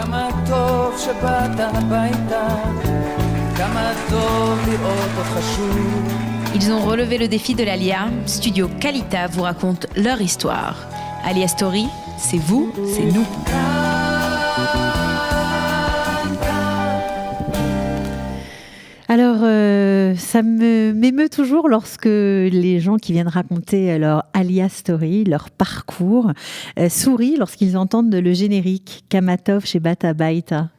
כמה טוב שבאת הביתה, כמה טוב לראות אותך שוב. Ils ont relevé le défi de l'Alia. Studio Kalita vous raconte leur histoire. Alia Story, c'est vous, c'est nous. Alors, ça m'émeut toujours lorsque les gens qui viennent raconter leur Alia Story, leur parcours, sourient lorsqu'ils entendent le générique Kamatov chez Bata Baïta.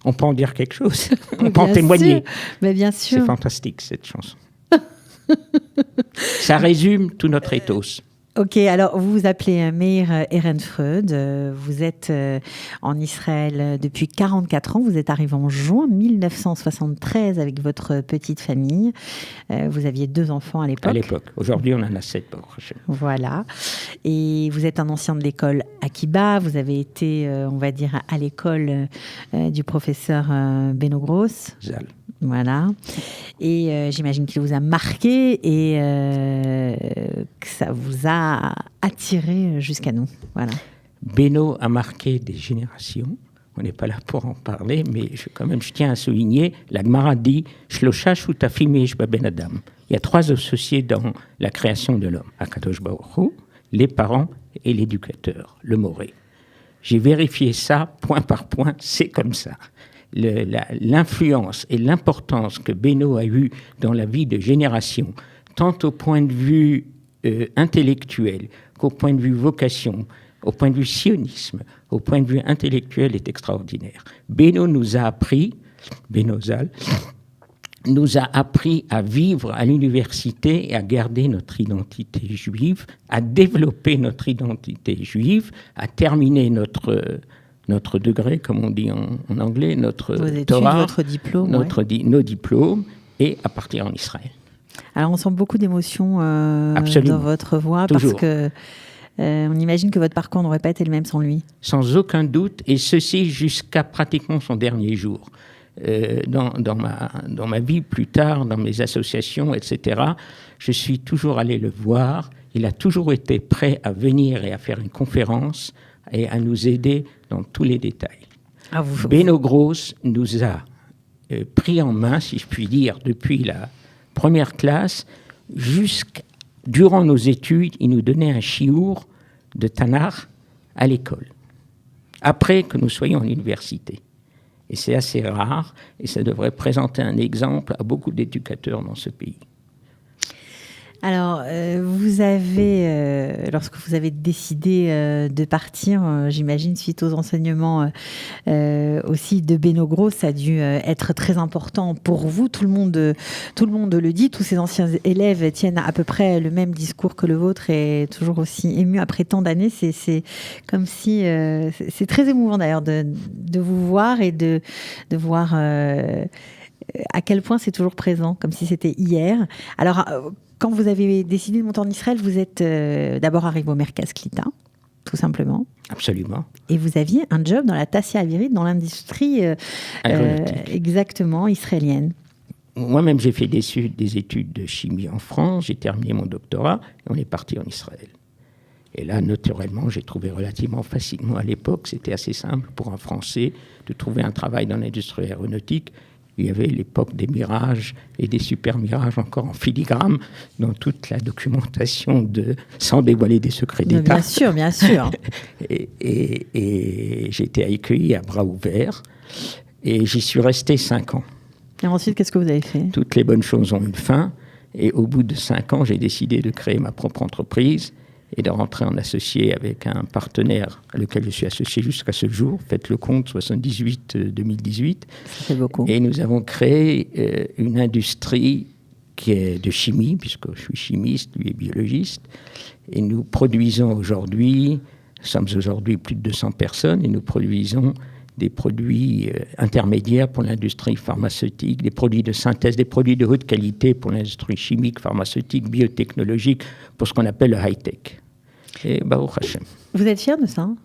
On peut en dire quelque chose. On peut en témoigner. Mais bien sûr. C'est fantastique, cette chanson. Ça résume tout notre ethos. Ok, alors vous vous appelez Meir Ehrenfreud, vous êtes en Israël depuis 44 ans, vous êtes arrivé en juin 1973 avec votre petite famille, vous aviez 2 enfants à l'époque. À l'époque, aujourd'hui on en a 7. Voilà, et vous êtes un ancien de l'école Akiba, vous avez été, on va dire, à l'école du professeur Beno Gross. Zal. Voilà, et j'imagine qu'il vous a marqué et que ça vous a attiré jusqu'à nous. Voilà. Beno a marqué des générations. On n'est pas là pour en parler, mais je tiens à souligner, la Gemara dit Shlosha shutafim yesh ben adam. Il y a 3 associés dans la création de l'homme. Akadosh Baruch Hu, les parents et l'éducateur, le moré. J'ai vérifié ça point par point, c'est comme ça. L'influence et l'importance que Beno a eue dans la vie de génération, tant au point de vue intellectuel qu'au point de vue vocation, au point de vue sionisme, au point de vue intellectuel, est extraordinaire. Beno nous a appris, Beno Zal, nous a appris à vivre à l'université et à garder notre identité juive, à développer notre identité juive, à terminer notre degré, comme on dit en anglais, notre Torah, votre diplôme, nos diplômes, et à partir en Israël. Alors on sent beaucoup d'émotions dans votre voix, toujours. Parce que on imagine que votre parcours n'aurait pas été le même sans lui. Sans aucun doute, et ceci jusqu'à pratiquement son dernier jour. Dans ma vie plus tard, dans mes associations, etc., je suis toujours allé le voir. Il a toujours été prêt à venir et à faire une conférence et à nous aider dans tous les détails. Beno Gross nous a pris en main, si je puis dire, depuis la première classe, durant nos études, il nous donnait un chiour de Tanakh à l'école, après que nous soyons à l'université. Et c'est assez rare, et ça devrait présenter un exemple à beaucoup d'éducateurs dans ce pays. Alors, vous avez, lorsque vous avez décidé de partir, j'imagine, suite aux enseignements aussi de Beno Gross, ça a dû être très important pour vous. Tout le monde le dit, tous ces anciens élèves tiennent à peu près le même discours que le vôtre et toujours aussi ému après tant d'années. C'est comme si... c'est très émouvant d'ailleurs de vous voir et de voir à quel point c'est toujours présent, comme si c'était hier. Alors... Quand vous avez décidé de monter en Israël, vous êtes d'abord arrivé au Merkaz Klita, tout simplement. Absolument. Et vous aviez un job dans la Tassia Avirit, dans l'industrie exactement israélienne. Moi-même, j'ai fait des études de chimie en France, j'ai terminé mon doctorat, et on est parti en Israël. Et là, naturellement, j'ai trouvé relativement facilement, à l'époque, c'était assez simple pour un Français de trouver un travail dans l'industrie aéronautique. Il y avait l'époque des Mirages et des Super Mirages encore en filigrane dans toute la documentation sans dévoiler des secrets d'État. Bien sûr, bien sûr. et j'ai été accueilli à bras ouverts et j'y suis resté 5 ans. Et ensuite, qu'est-ce que vous avez fait ? Toutes les bonnes choses ont une fin et au bout de 5 ans, j'ai décidé de créer ma propre entreprise et de rentrer en associé avec un partenaire à lequel je suis associé jusqu'à ce jour. Faites le compte, 78-2018. C'est beaucoup. Et nous avons créé une industrie qui est de chimie, puisque je suis chimiste, lui est biologiste. Et nous produisons aujourd'hui, nous sommes aujourd'hui plus de 200 personnes, et nous produisons des produits intermédiaires pour l'industrie pharmaceutique, des produits de synthèse, des produits de haute qualité pour l'industrie chimique, pharmaceutique, biotechnologique, pour ce qu'on appelle le high-tech. Et Baruch Hashem. Vous êtes fier de ça, hein ?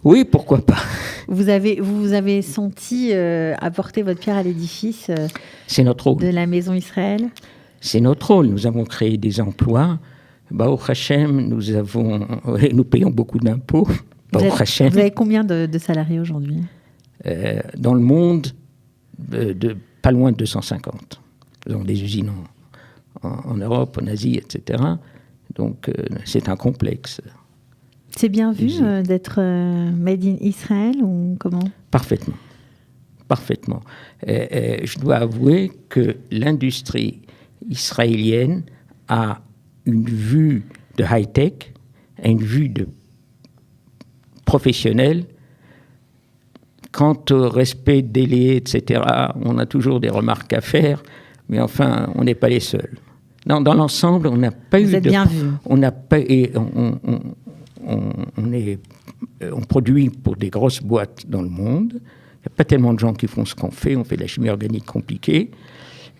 Oui, pourquoi pas. Vous avez senti apporter votre pierre à l'édifice c'est notre rôle. De la Maison Israël ? C'est notre rôle. Nous avons créé des emplois. Baruch Hashem, nous payons beaucoup d'impôts. Vous avez combien de salariés aujourd'hui ? Dans le monde, pas loin de 250. Nous avons des usines en Europe, en Asie, etc. Donc, c'est un complexe. C'est bien vu d'être made in Israël ou comment ? Parfaitement. Parfaitement. Je dois avouer que l'industrie israélienne a une vue de high-tech, une vue de professionnel. Quant au respect des délais, etc., on a toujours des remarques à faire, mais enfin, on n'est pas les seuls. Dans l'ensemble, on n'a pas eu de... Vous êtes bien vu. On n'a pas... On produit pour des grosses boîtes dans le monde. Il n'y a pas tellement de gens qui font ce qu'on fait. On fait de la chimie organique compliquée.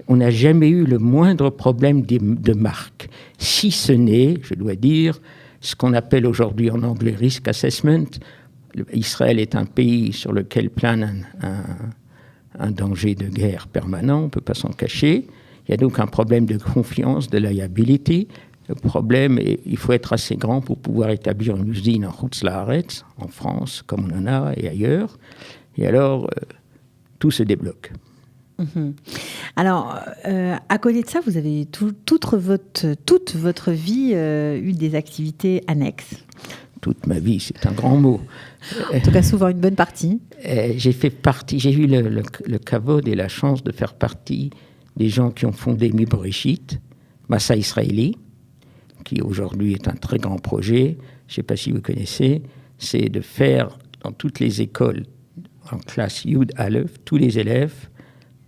On n'a jamais eu le moindre problème de marque. Si ce n'est, je dois dire, ce qu'on appelle aujourd'hui en anglais risk assessment. Israël est un pays sur lequel plane un danger de guerre permanent. On ne peut pas s'en cacher. Il y a donc un problème de confiance, de liability. Le problème est qu'il faut être assez grand pour pouvoir établir une usine en Chutz La'aretz, en France, comme on en a, et ailleurs. Et alors, tout se débloque. Mmh. Alors, à côté de ça, vous avez toute votre vie eu des activités annexes. Toute ma vie, c'est un grand mot. En tout cas, souvent une bonne partie. J'ai eu le kavod et la chance de faire partie des gens qui ont fondé Miboreshit, Massa Israeli, qui aujourd'hui est un très grand projet. Je ne sais pas si vous connaissez. C'est de faire dans toutes les écoles, en classe Yud Aleph, tous les élèves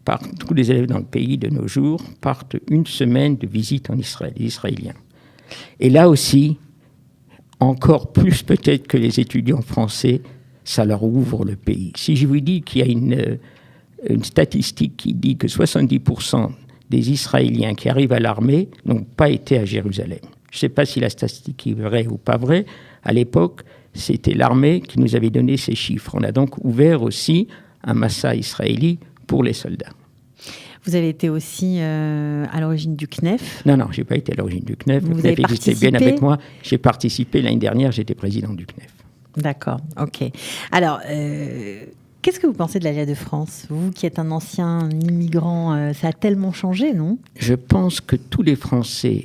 dans le pays de nos jours partent une semaine de visite en Israël, les Israéliens. Et là aussi, encore plus peut-être que les étudiants français, ça leur ouvre le pays. Si je vous dis qu'il y a une statistique qui dit que 70% des Israéliens qui arrivent à l'armée n'ont pas été à Jérusalem. Je ne sais pas si la statistique est vraie ou pas vraie. À l'époque, c'était l'armée qui nous avait donné ces chiffres. On a donc ouvert aussi un Massa israéli pour les soldats. Vous avez été aussi à l'origine du CNEF ? Non, je n'ai pas été à l'origine du CNEF. Vous avez participé bien avec moi. J'ai participé l'année dernière, j'étais président du CNEF. D'accord, ok. Alors, qu'est-ce que vous pensez de l'Alliance de France ? Vous qui êtes un ancien immigrant, ça a tellement changé, non ? Je pense que tous les Français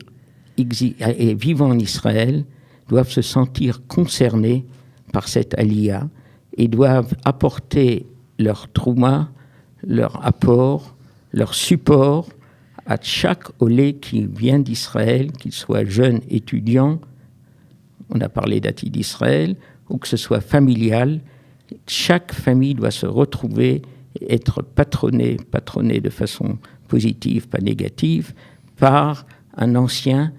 vivant en Israël doivent se sentir concernés par cette Aliyah et doivent apporter leur trouma, leur apport, leur support à chaque olé qui vient d'Israël, qu'il soit jeune, étudiant, on a parlé d'Ati d'Israël, ou que ce soit familial. Chaque famille doit se retrouver et être patronnée de façon positive, pas négative, par un ancien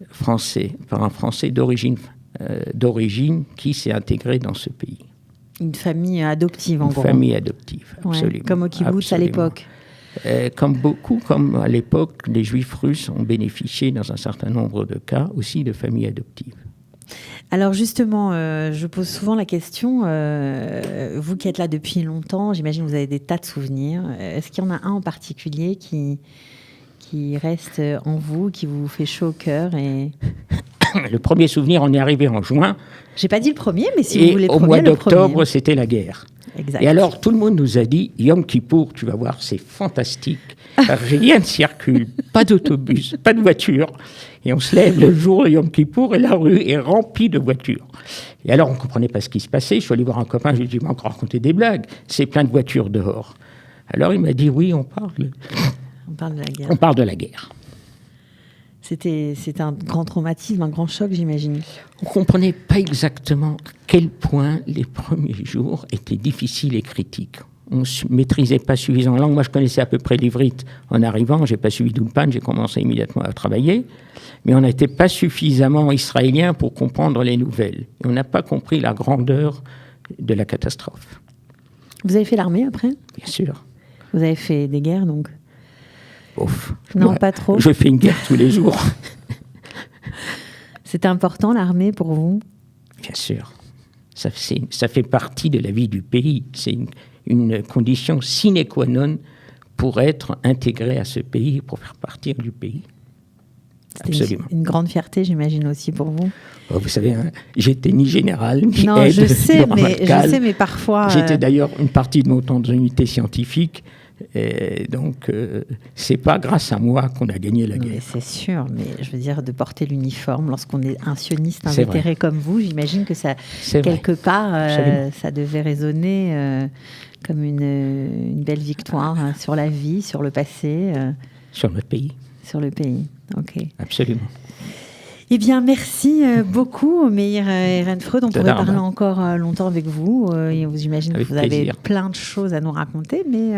Français, par un Français d'origine qui s'est intégré dans ce pays. Une famille adoptive, en gros. Une famille adoptive, absolument. Ouais, comme au kibbutz à l'époque. Comme à l'époque, les Juifs russes ont bénéficié, dans un certain nombre de cas, aussi de familles adoptives. Alors justement, je pose souvent la question, vous qui êtes là depuis longtemps, j'imagine que vous avez des tas de souvenirs. Est-ce qu'il y en a un en particulier qui reste en vous, qui vous fait chaud au cœur et... Le premier souvenir, on est arrivé en juin. J'ai pas dit le premier, mais si vous voulez le premier. Et au mois d'octobre, c'était la guerre. Exact. Et alors, tout le monde nous a dit, Yom Kippour, tu vas voir, c'est fantastique. Rien ne circule, pas d'autobus, pas de voiture. Et on se lève le jour de Yom Kippour et la rue est remplie de voitures. Et alors, on ne comprenait pas ce qui se passait. Je suis allé voir un copain, je lui ai dit, il m'a encore raconté des blagues. C'est plein de voitures dehors. Alors, il m'a dit, oui, on parle de la guerre. On parle de la guerre. C'était un grand traumatisme, un grand choc, j'imagine. On ne comprenait pas exactement à quel point les premiers jours étaient difficiles et critiques. On ne maîtrisait pas suffisamment la langue. Moi, je connaissais à peu près l'ivrite en arrivant. Je n'ai pas suivi d'Ulpan, j'ai commencé immédiatement à travailler. Mais on n'était pas suffisamment israélien pour comprendre les nouvelles. Et on n'a pas compris la grandeur de la catastrophe. Vous avez fait l'armée après ? Bien sûr. Vous avez fait des guerres, donc ? Ouf. Non, pas trop. Je fais une guerre tous les jours. C'était important, l'armée, pour vous ? Bien sûr. Ça fait partie de la vie du pays. C'est une condition sine qua non pour être intégré à ce pays, pour faire partir du pays. C'était Absolument. une grande fierté, j'imagine, aussi pour vous. Oh, vous savez, hein, j'étais ni général, ni Non, aide je sais, du ramadan-Cal. mais parfois... J'étais d'ailleurs une partie de mon temps dans une unité scientifique. Et donc, c'est pas grâce à moi qu'on a gagné la Non, guerre. mais c'est sûr, mais je veux dire, de porter l'uniforme lorsqu'on est un sioniste C'est invétéré comme vous, j'imagine que ça, C'est vrai. quelque part, Absolument. ça devait résonner comme une belle victoire sur la vie, sur le passé, Sur notre pays, sur le pays. Ok. absolument. Eh bien, merci beaucoup, Meir Ehrenfreud. On pourrait Toda parler rabba. encore longtemps avec vous. Et vous imaginez que Avec vous avez plaisir. plein de choses à nous raconter, mais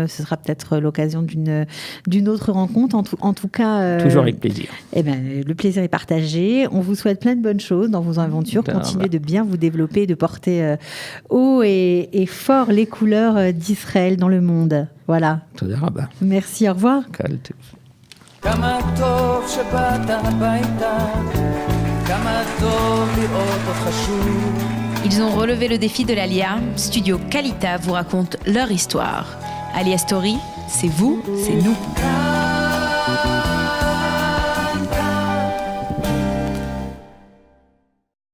ce sera peut-être l'occasion d'une autre rencontre. En tout cas, Toujours avec plaisir. eh ben, le plaisir est partagé. On vous souhaite plein de bonnes choses dans vos aventures. Toda Continuez rabba. de bien vous développer, de porter haut et fort les couleurs d'Israël dans le monde. Voilà. תודה רבה. Merci, au revoir. קל טוב. כמה טוב שבאת הביתה, כמה טוב לראות אותך שוב. Ils ont relevé le défi de l'Alia. Studio Kalita vous raconte leur histoire. Alia Story, c'est vous, c'est nous.